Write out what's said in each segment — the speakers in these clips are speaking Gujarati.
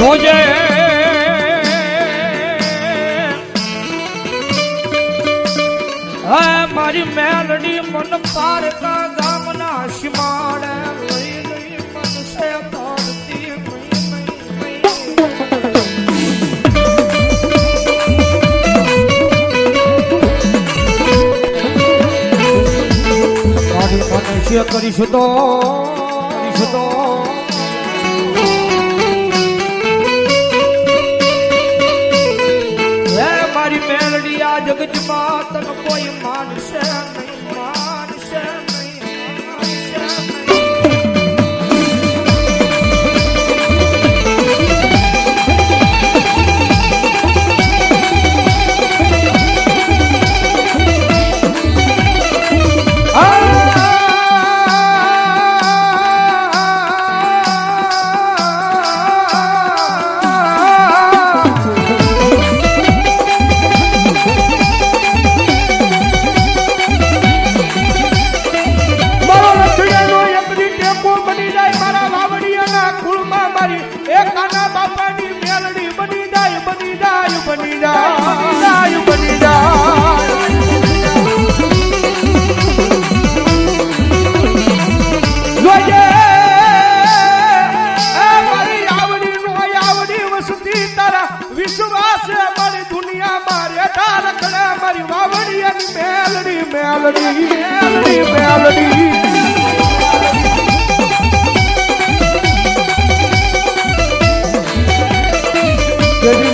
જોજે મારી મેલડી મન પારકા ગામના સીમાડે લઈ લઈ મનસે તોડતી મારી મનુષ્ય કરીશું તો મારી મેલડી આ જગતમાં તન કોઈ માનશે નહીં માનશે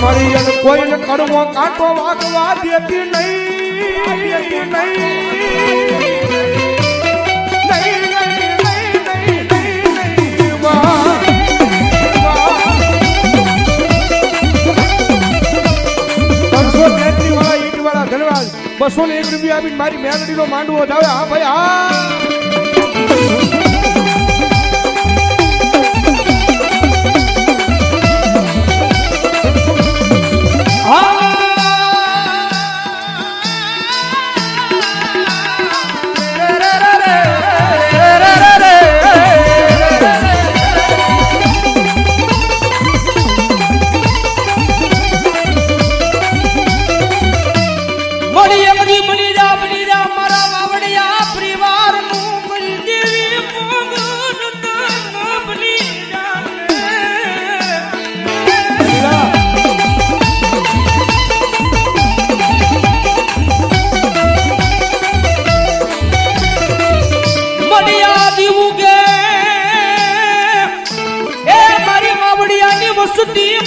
મારી કોઈને કડવો કાંટો વાગવા દેતી નહીં ધન્યવાદ 201 રૂપિયા આપીને મારી મેલડીનો માંડવો જાવે. હા ભાઈ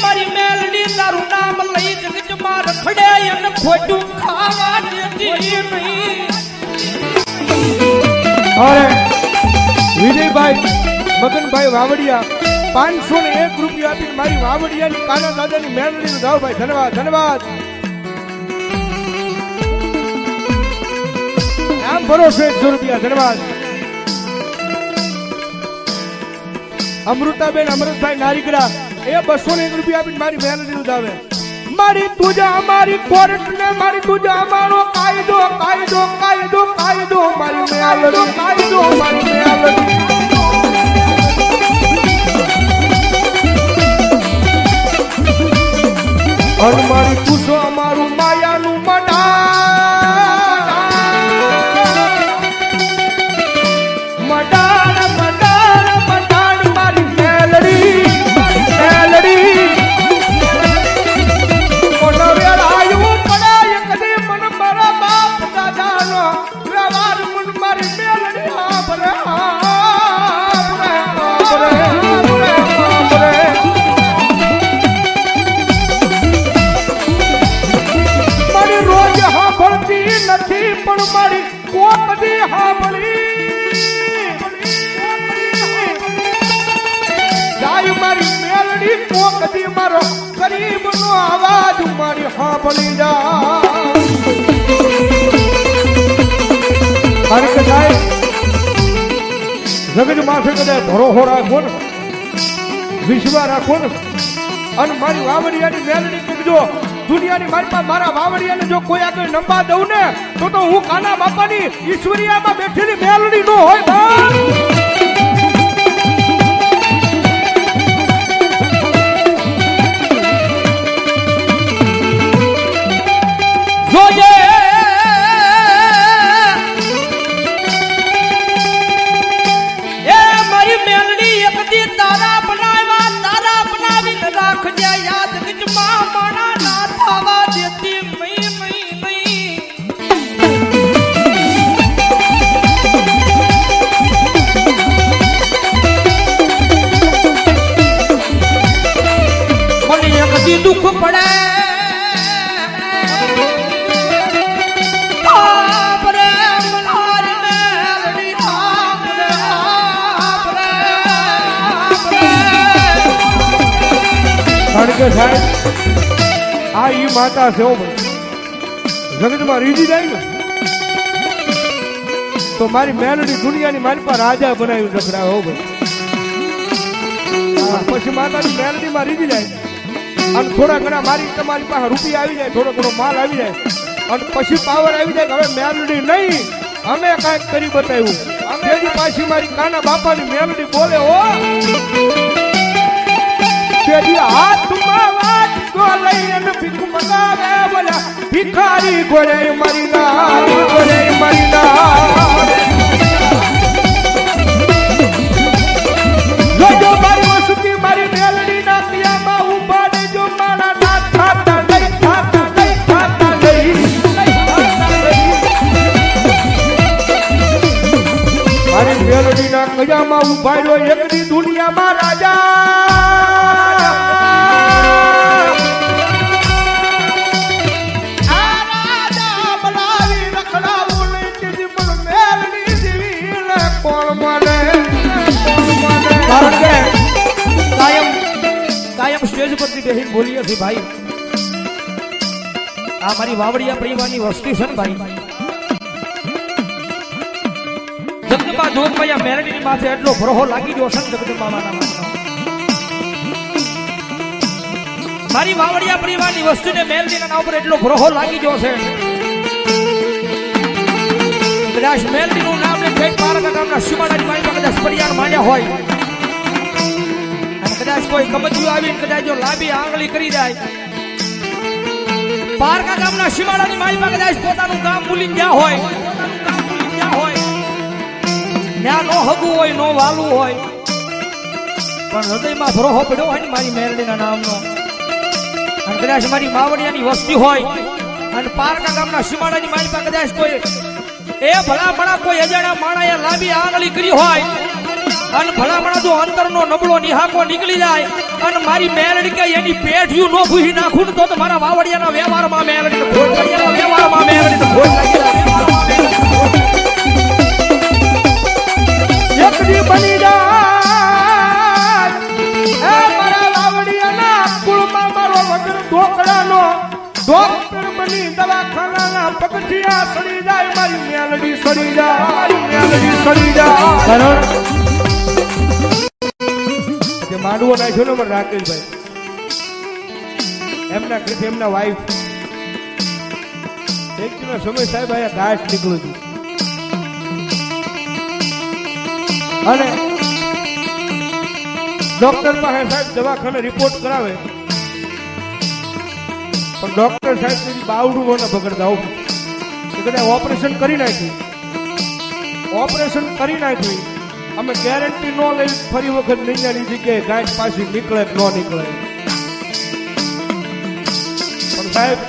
મારી મેલડી તારું નામ લઈ જગતમાં રખડે અને ખોટું ખાવા દેતી નહીં. અરે વિજયભાઈ મગનભાઈ વાવડિયા 501 રૂપિયા આપીને મારી વાવડિયાની કાના દાદાની મેલડીનું જાવ ભાઈ. ધન્યવાદ આમ ભરોસે 100 રૂપિયા. ધન્યવાદ. અમૃતાબેન અમૃતભાઈ નારીગરા એ 201 રૂપિયા આપીને મારી મેલડીનું દાવે. મારી તુજા મારી કોર્ટ ને મારી તુજા મારો કાયદો કાયદો કાયદો કાયદો મારી મેલડી કાયદો મારી મેલડી અને મારી તુજો અમારું માયાનું નથી પણ મારી કોકદી જાય મારી મેલડી કોકદી મારો ગરીબનો અવાજ મારી સાંભળી જાય. જગત માથે કદાચ ભરોસો રાખો ને વિશ્વાસ રાખો ને અને મારી વાવડિયાની મેલડી કીધો દુનિયાની મારી પાસે મારા વાવડિયાને જો કોઈ આગળ નંબા દઉં ને તો હું કાના બાપાની ઈશ્વરિયામાં બેઠેલી મેલડી નો હોય. જે યાદ ગજમાં માણા ના થવા દેતી નહીં નહીં નહીં મને એક દી દુઃખ પડે કારણ કે સાહેબ આ ઈ માતા છે હો ભાઈ જગતમાં રીજી જાય ને તો મારી મેલડી દુનિયાની મારી પાસે રાજા બનાવી રખડાવે હો ભાઈ પછી માતાની મેલડીમાં રીજી જાય અને થોડા ઘણા મારી તમારી પાસે રૂપિયા આવી જાય થોડો ઘણો માલ આવી જાય અને પછી પાવર આવી જાય કે હવે મેલડી નહીં અમે કાંઈક કરી બતાવ્યું અમે પાછી મારી કાના બાપાની મેલડી બોલે હો તેરી હાથમાં વાત તો લઈને ભીખ મગાવે બોલા ભિખારી ગોરે મારી ના ગોરે મારી ના જો મારી વસુતી મારી મેલડી ના પિયામાં ઉભા ને જો મારા ના થાતા નહીં થાતા નહીં થાતા નહીં મારી મેલડી ના કયામાં ઉભા રહ્યો એકની દુનિયામાં રાજા કાયમ સ્ટેજ પરથી બેહીને બોલીએ છીએ ભાઈ આ મારી વાવડિયા પરિવારની વસ્તી છે ને ભાઈ જગદંબા જોગમાયા મેરડીની માથે એટલો ભરોહો લાગી ગયો છે ને જગદંબા માના મારી વાવડિયા પરિવારની વસ્તીને મેરડીના નામ પર એટલો ભરોહો લાગી ગયો છે કદાચ મેરડીનું નામ ને ખેડ પારકા ગામના સીમાડાની મારી કદાચ ફરિયાદ માંડ્યા હોય કદાચ કોઈ કમજુ આવીને કદાચ જો લાંબી આંગળી કરી જાય પારકા ગામના સીમાડાની માળીમાં કદાચ પોતાનું ગામ ભૂલીને ગયા હોય ત્યાં નો હગું હોય નો વાલું હોય પણ હૃદયમાં ભરોહો પડ્યો હોય ને મારી મેરડીના નામનો અને કદાચ મારી માવડિયાની વસ્તી હોય અને પારકા ગામના સીમાડાની માળીમાં કદાચ કોઈ એ ભલામણા કોઈ અજાણ્યા માણાએ લાંબી આંગળી કરી હોય અને ભલામણા જો અંતરનો નબળો નિહાકો નીકળી જાય અને મારી મેલડી કે એની પેઢિયું નો ભૂહી નાખું ને તો મારા વાવડિયાના વ્યવહારમાં મેલડી ખોટ લાગી વ્યવહારમાં મેલડી ખોટ લાગી એકડી બની જાય એ મારા વાવડિયાના કુળમાં મારો વગર ઢોકળાનો ડોક્ટર બની દવાખાનાના પગથિયા સડી જાય મારી મેલડી સડી જાય મેલડી સડી જાય માંડવો નાખ્યો ને મારા રાકેશભાઈ એમના ઘરેથી એમના વાઈફ એક દિન સમય સાહેબ આયા ઘાટ નીકળ્યું હતું અને ડોક્ટર પાસે સાહેબ દવાખાને રિપોર્ટ કરાવે પણ ડોક્ટર સાહેબ તેની બાવડું ન પકડતા આવું કદાચ ઓપરેશન કરી નાખ્યું અમે ગેરંટી નો લઈ ફરી વખત નિંજાની જગ્યાએ ગાંઠ પાછી નીકળે કે ન નીકળે પણ સાહેબ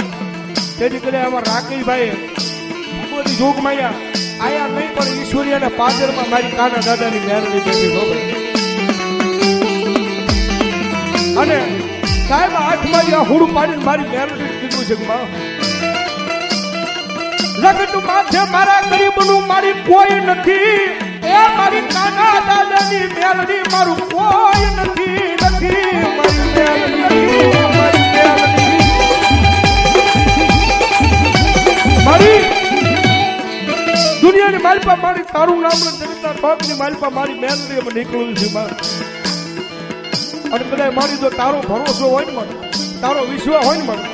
તેથી કદાચ અમારા રાકેશભાઈ ભગવતી જોગમાયા આયા નહીં પણ ઈશ્વરીયાના પાદરમાં મારી કાના દાદાની મેરડી બેઠી ખબર અને સાહેબ હાથમાં જ્યાં હુડું પાડીને મારી મેરડી કીધું છે જગત માથે મારા ગરીબનું મારી કોઈ નથી એ મારી કાના દાદાની મેલડી મારું કોઈ નથી મારી મેલડી મારી દુનિયાની માલપા મારી તારું નામ જગતના બાપની માલપા મારી મેલડી એમાં નીકળ્યું છે અને કદાચ મારી જો તારો ભરોસો હોય ને મને તારો વિશ્વાસ હોય ને મને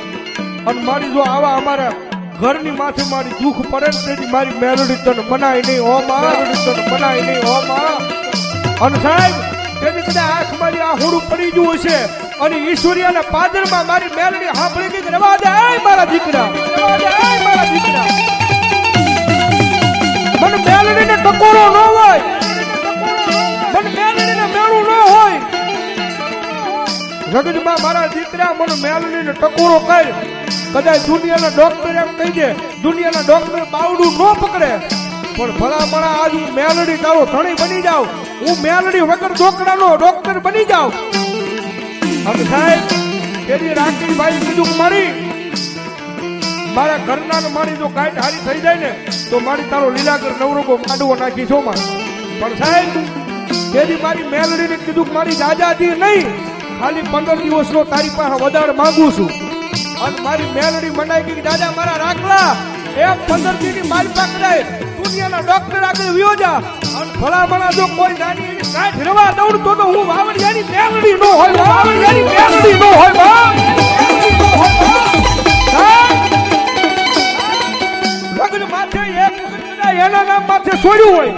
અને મારી જો આવા અમારા ઘરની માથે મારી દુઃખ પડે ને તેથી મારી મેલડી તને મનાય નહીં હો મેલડી તને મનાય નહીં હો અને સાહેબ તેથી કદાચ આંખ મારી આ હોડું પડી ગયું છે અને ઈશ્વરીયાના પાદરમાં મારી મેલડી સાંભળી ગઈ રવા દે મારા દીકરા મને મેલડીને ટકોરો ન હોય મને મેલડીને મેળું ન હોય જગતમાં મારા દીકરા મને મેલડીને ટકોરો કર. કદાચ દુનિયાના ડોક્ટર એમ કહી દે, દુનિયાના ડોક્ટર બાવડું ન પકડે, પણ ભલામણા આજ હું મેલડી તારો ધણી બની જાઉં. હું મેલડી વગર ડોકરાનો ડોક્ટર બની જાઉં. અને સાહેબ તેની રાકેશભાઈ કીધું મારી મારા ઘરના ને મારી જો ગાંઠ હારી થઈ જાય ને તો મારી તારો લીલાગર નવરોગો માંડવો નાખી છો માં. પણ સાહેબ તેની મારી મેલડીને કીધું કે મારી દાદાજી નહીં, ખાલી 15 દિવસનો તારી પાસે વધારે માંગુ છું. અને મારી મેલડી મંડાઈ ગઈ, દાદા મારા રાખલા એમ 15 દીની મારી પાસે દુનિયાના ડોક્ટર આગળ વિયો જા. અને ભલામણા જો કોઈ નાની એની ગાંઠ રવા દઉં તો હું વાવડિયાની મેલડી નો હોય, વાવડિયાની મેલડી નો હોય બા. રગડ માથે એક એના નામ માથે છોડ્યું હોય,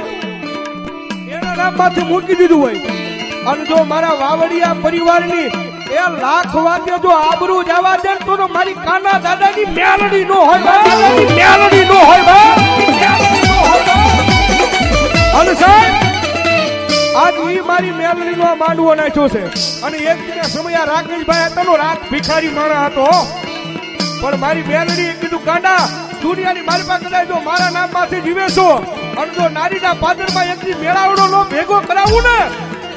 એના નામ માથે મૂકી દીધું હોય. અને જો મારા વાવડિયા પરિવારની એ લાખ વાગે જો આબરૂ જવા દે તો મારી કાના દાદાની મેલડી નો હોય, દાદાની મેલડી નો હોય બા. અને સાહેબ આજ ઈ મારી મેલડી નો માંડવો નાખ્યો છે. અને એક દિને સમય રાકેશભાઈ હતાનો રાત ભિખારી માણા હતો, પણ મારી મેલડીએ કીધું ગાંડા દુનિયાની મારી પાસે કદાચ જો મારા નામ માંથી જીવે છો અને જો નારીના પાદરમાં એકથી મેળાવડો નો ભેગો કરાવું ને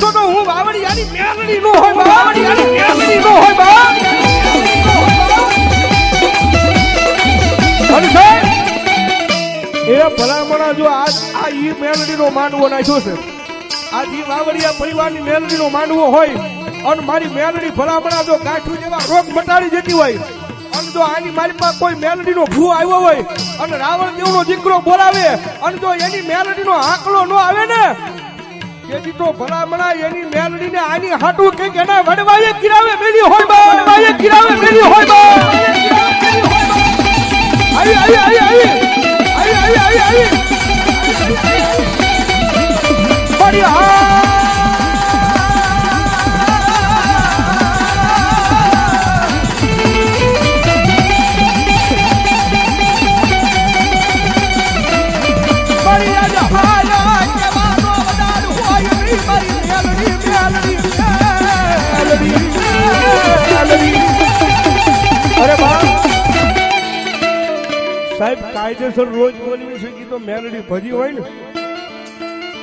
તો હું વાવડિયાની મેલડી નો હોય, વાવડિયાની મેલડી નો હોય બા. અને સાહેબ એ ભલામણા જો આજ આ ઈ મેલડી નો માંડવો નાખ્યો છે, આજ ઈ વાવડિયા પરિવારની મેલડી નો માંડવો હોય અને મારી મેલડી ભલામણા જો ગાંઠું જેવા રોગ મટાડી જતી હોય અને જો આની મારી પાસે કોઈ મેલડી નો ભૂ આવ્યો હોય અને રાવણ દેવનો દીકરો બોલાવે અને જો એની મેલડી નો આંકલો નો આવે ને તેથી તો ભલામણા એની મેલડી ને આની હાટું કઈક એના વડવાએ કિરાવે મેલી હોય બા, વડવાએ કિરાવે મેલી હોય બા. આઈ આઈ આઈ આઈ આઈ આઈ આઈ બડી અરે બા સાહેબ કાયદેસર રોજ બોલવી છે તો મેલડી ભજી હોય ને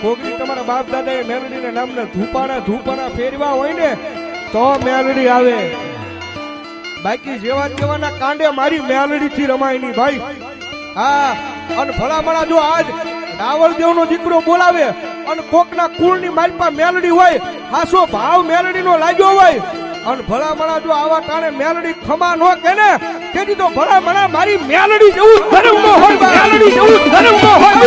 કોકની તમારા બાપ દાદા એ મેલડીના નામના ધૂપાના ફેરવા હોય ને તો મેલડી આવે. બાકી જેવા જેવાના કાંડે મારી મેલડી થી રમાય નહીં ભાઈ. હા અને ભલામણા જો આજ રાવણ દેવનો દીકરો બોલાવે અને કોકના કુળની મારી પાસે મેલડી હોય, હાસો ભાવ મેલડી નો લાગ્યો હોય અને ભલામણા જો આવા ટાણે મેલડી ખમા નો કે ને તેથી તો ભલામણા મારી મેલડી જેવું ધર્મ નો હોય, મેલડી જેવું ધર્મ નો હોય.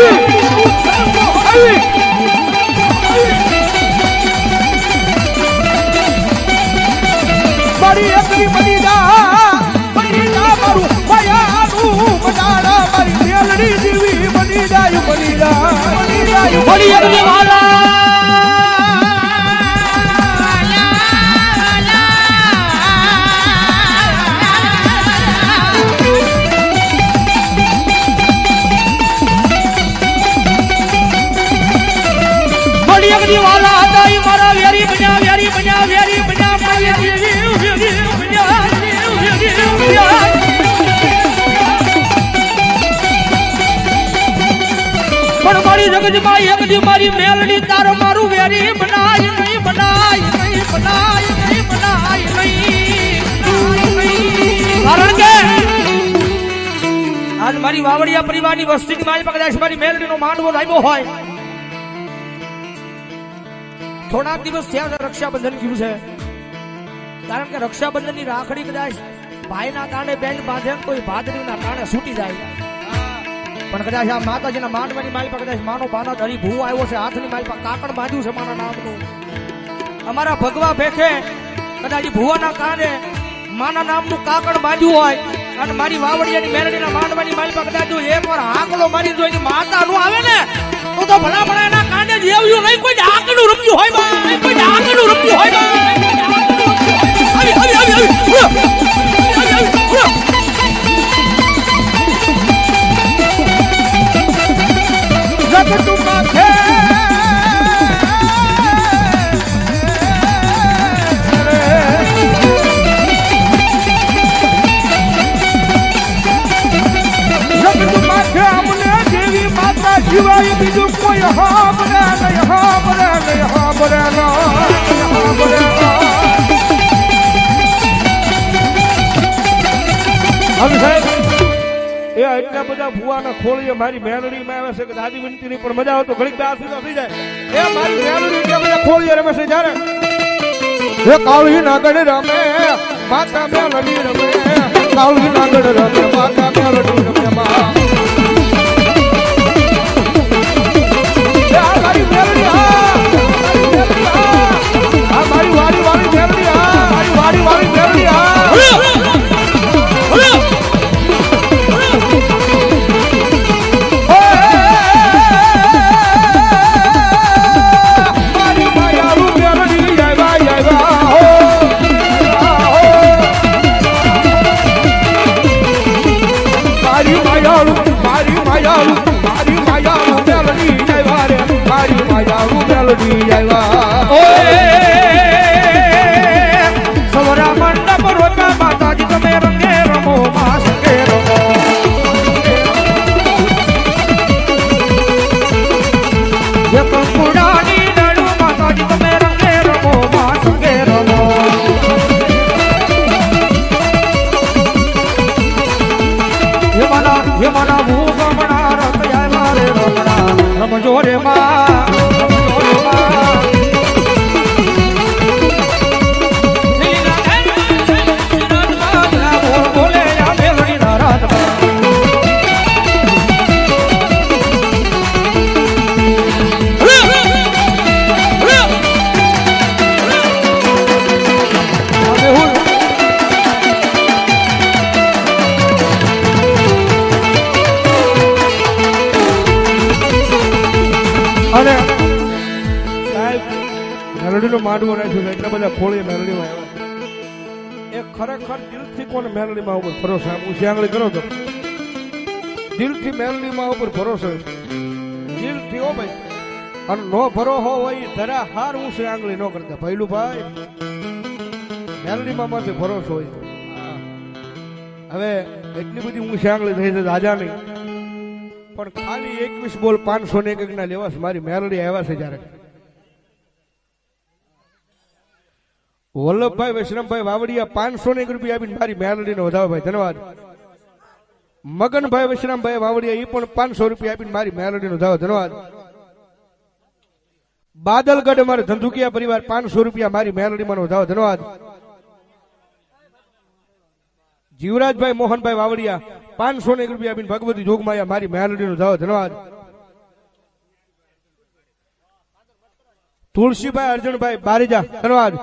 મારી એકલી બની જા મારું ભયાનું બજાડા મારી મેલડી જેવી બની જાય, બની જાય બની એકલી વાલા. વાલા હતા ઈ મારા વેરી બન્યા, વેરી બન્યા, વેરી બન્યા મારી પણ મારી જગતમાં એક દી મારી મેલડી તારો મારું વેરી બનાય નહીં, બનાય નહીં, બનાય નહીં, બનાય નહીં. કારણ કે આજ મારી વાવડિયા પરિવારની વસ્તીની મારી પાસે મારી મેલડીનો માંડવો લાવ્યો હોય. થોડાક દિવસ થયા રક્ષાબંધન ગયું છે, કારણ કે રક્ષાબંધન ની રાખડી કદાચ ભાઈના કારણે બેન બાંધે તો ભાદરીના કારણે છૂટી જાય. પણ કદાચ આ માતાજીના માંડવાની મારી પાસે કદાચ માનો બાના ધરી ભૂ આવ્યો છે, હાથની મારી પાસે કાકડ બાંધ્યું છે મારા નામનું. અમારા ભગવા ભેખે કદાચ ભુવાના કારણે માના નામનું કાકડ બાંધ્યું હોય અને મારી વાવડિયાની મેરડીના માંડવાની મારી પાસે કદાચ એકવાર આંકડો મારી જોઈ માતા નું આવે ને તો ભલા ભલા એના કાંડે જેવ્યું નહીં, કોઈ આંકડું રમ્યું હોય બા, કોઈ આંકડું રમ્યું હોય બા. આવી આવી આવી આવી જગત માથે હવે સાહેબ એ એટલા બધા ભુવાના ખોળીએ મારી મેલડીમાં આવે છે કે દાદી વિનતીની પણ મજા આવે તો ઘડીક બે આશીર્વાદ થઈ જાય એ મારી મેલડી એટલા બધા ખોળીએ રમે છે જ્યારે એ કાળી નાગડ રમે માતા મેલડી રમે કાળી નાગડ રમે માતા મેલડી રમે મા મારી મેલડી હા મારી વાડી વાળી મેલડી હા મારી વાડી વાળી મેલડી હા સવરા મંડપ રોકા માતાજી તમે રંગે રમો માં સંગે રમો જે કંકુડાની નડુ માતાજી તમે રંગે રમો માં સંગે રમો હે મારા ભૂ ગમણા રત જાય મારે રમણા રમજો રે માં અને સાહેબ મેલડીનો માંડવો રાખ્યો એટલા બધા ખોળીએ મેલડીમાં આવ્યા એ ખરેખર દિલથી કોને મેલડીમાં ઉપર ભરોસો હું શ્યાંગળી કરો તો દિલથી મેલડીમાં ઉપર ભરોસો દિલથી હો ભાઈ અને નો ભરોસો હોય ધરા હાર હું શ્યાંગળી ન કરતા ભૈલું ભાઈ મેલડીમાં માંથી ભરોસો હોય હવે એટલી બધી હું શ્યાંગળી થઈ છે રાજા નહીં પણ ખાલી 21 બોલ 501 ના લેવાસ મારી મેલડી આવ્યા છે જ્યારે વલ્લભભાઈ વૈષ્ણવભાઈ વાવડિયા 501 રૂપિયા આપીને મારી મેલડીનો વધાવો ભાઈ ધન્યવાદ મગનભાઈ વૈષ્ણવભાઈ વાવડિયા એ પણ 500 રૂપિયા આપીને મારી મેલડીનો વધાવો ધન્યવાદ બાદલગઢ મારે ધંધુકિયા પરિવાર 500 રૂપિયા મારી મેલડીમાં વધાવો ધન્યવાદ જીવરાજભાઈ મોહનભાઈ વાવડિયા 501 રૂપિયા આપીને ભગવતી જોગમાયા મારી મેલડીનો ધાવો ધન્યવાદ તુલસીભાઈ અર્જુનભાઈ બારીજા ધન્યવાદ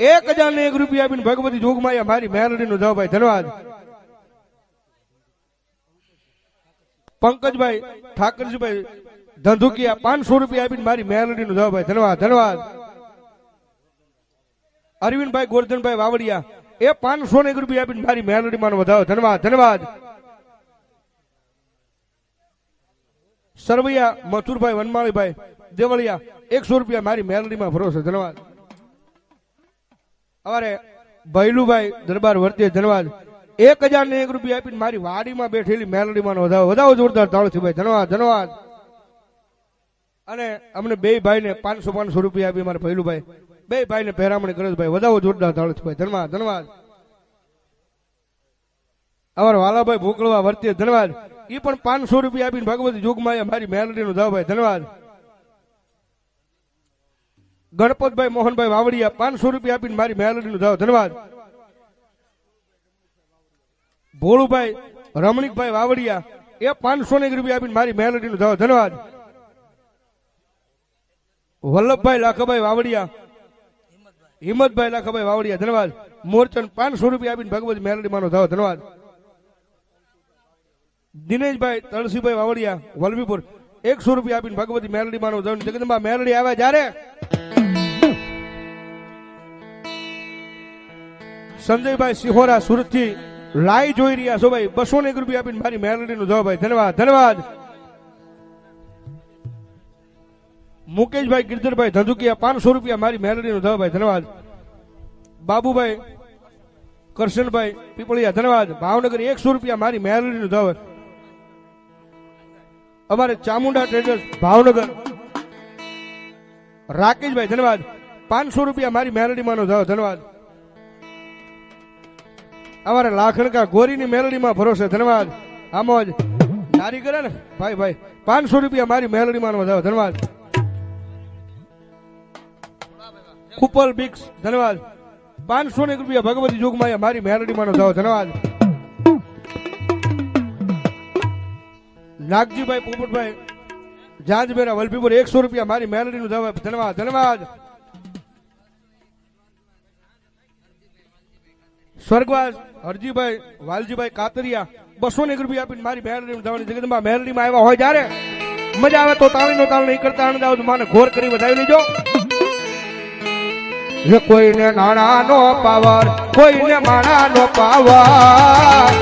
1001 રૂપિયા આપીને ભગવતી જોગમાયા મારી મેલડીનો ધાવો ભાઈ ધન્યવાદ પંકજભાઈ ઠાકરજીભાઈ ધંધુકિયા 500 રૂપિયા આપીને મારી મેલડીનો ધાવો ભાઈ ધન્યવાદ ધન્યવાદ અરવિંદભાઈ ગોરધનભાઈ વાવડિયા એ 501 રૂપિયા આપીને મારી મેલડીમાં વધાવો ધન્યવાદ ધન્યવાદ સરવૈયા મથુરભાઈ વનમાળીભાઈ દેવળિયા 100 રૂપિયા મારી મેલડીમાં ભરોસે ધન્યવાદ અમારે ભૈલુભાઈ દરબાર વર્તીય ધન્યવાદ 1001 રૂપિયા આપીને મારી વાડીમાં બેઠેલી મેલડીમાં વધાવો વધાવો જોરદાર તાળથી ભાઈ ધન્યવાદ ધન્યવાદ અને અમને બે ભાઈને 500 રૂપિયા આપી મારા ભૈલુભાઈ બે ભાઈને પહેરામણી કરે ભાઈ વધાવો જોરદાર તાળથી ભાઈ ધન્યવાદ ધન્યવાદ અમારા વાલાભાઈ ભોકળવા વર્તીય ધન્યવાદ એ પણ 500 રૂપિયા આપીને ભગવતી જોગમાયા મારી મેલડીનો ધાવ ભાઈ ધન્યવાદ ગણપતભાઈ મોહનભાઈ વાવડિયા 500 રૂપિયા આપીને મારી મેલડીનો ધાવ ધન્યવાદ ભોળુભાઈ રમણીકભાઈ વાવડિયા એ 501 રૂપિયા આપીને મારી મેલડીનો ધાવ ધન્યવાદ વલ્લભભાઈ લાખાભાઈ વાવડિયા હિંમતભાઈ લાખાભાઈ વાવડિયા ધન્યવાદ મોરચંદ 500 રૂપિયા આપીને ભગવતી મેલડીમાંનો ધાવ ધન્યવાદ દિનેશભાઈ તળસીભાઈ વાવડિયા વલભીપુર 100 રૂપિયા આપીને ભગવતી મેલડીમાંનો ધાવ જગદંબા મેલડી આવ્યા જ્યારે સંજયભાઈ સિહોરા સુરત થી લાઈ જોઈ રહ્યા છો ભાઈ 201 રૂપિયા આપીને મારી મેલડીનો ધાવ ભાઈ ધન્યવાદ ધન્યવાદ મુકેશભાઈ ગિરધરભાઈ ધંધુકિયા 500 રૂપિયા મારી મેલડીનો ધાવ ભાઈ ધન્યવાદ બાબુભાઈ કરશનભાઈ પીપળિયા ધન્યવાદ ભાવનગર 100 રૂપિયા મારી મેલડીનો ધાવ અમારે ચામુંડા ટ્રેડર્સ ભાવનગર રાકેશભાઈ ધન્યવાદ 500 રૂપિયા મારી મેલડીમાંનો ધાવ ધન્યવાદ અમારે લાખણકા ગોરીની મેલડીમાં ભરોસે ધન્યવાદ આમ જ નારી કરે ને ભાઈ ભાઈ 500 રૂપિયા મારી મેલડીમાં વધાવો ધન્યવાદ કુપલ બિક્સ ધન્યવાદ 500 રૂપિયા ભગવતી જોગમાયા મારી મેલડીમાં વધાવો ધન્યવાદ નાગજીભાઈ પોપટભાઈ જાંજબેરા વલભીપુર 100 રૂપિયા મારી મેલડીનું ધન્યવાદ ધન્યવાદ સ્વર્ગવાસ હરજીભાઈ વાલજીભાઈ કાતરિયા 200 રૂપિયા આપીને મારી મેલડીનું ધન્યવાદ જગદંબા મેલડીમાં આવ્યા હોય જ્યારે મજા આવે તો તાળીનો તાળ નહીં કરતા આનંદ આવે તો માને ઘોર કરી વધાવી લેજો કોઈને નાણાનો પાવર કોઈને માણાનો પાવર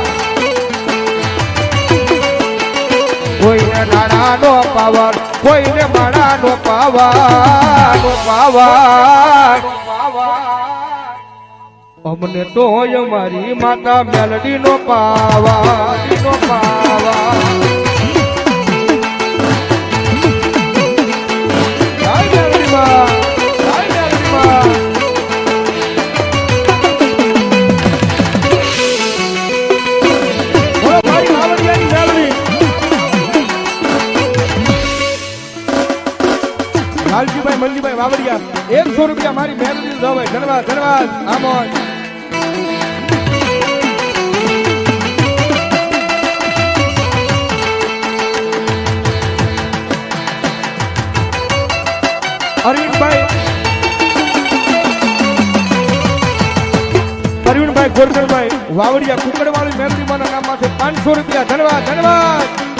કોઈને નાણાનો પાવર કોઈને માણાનો પાવર અમને તો મારી માતા મેલડીનો પાવર લાલજીભાઈ મલ્લીભાઈ વાવડિયા 100 રૂપિયા મારી મેલડી દવાઈ ધન્યવાદ ધન્યવાદ આમોદ અરવિંદભાઈ ગોરધનભાઈ વાવડિયા કુકડવાળી મેલડી માના નામ માંથી 500 રૂપિયા ધન્યવાદ ધન્યવાદ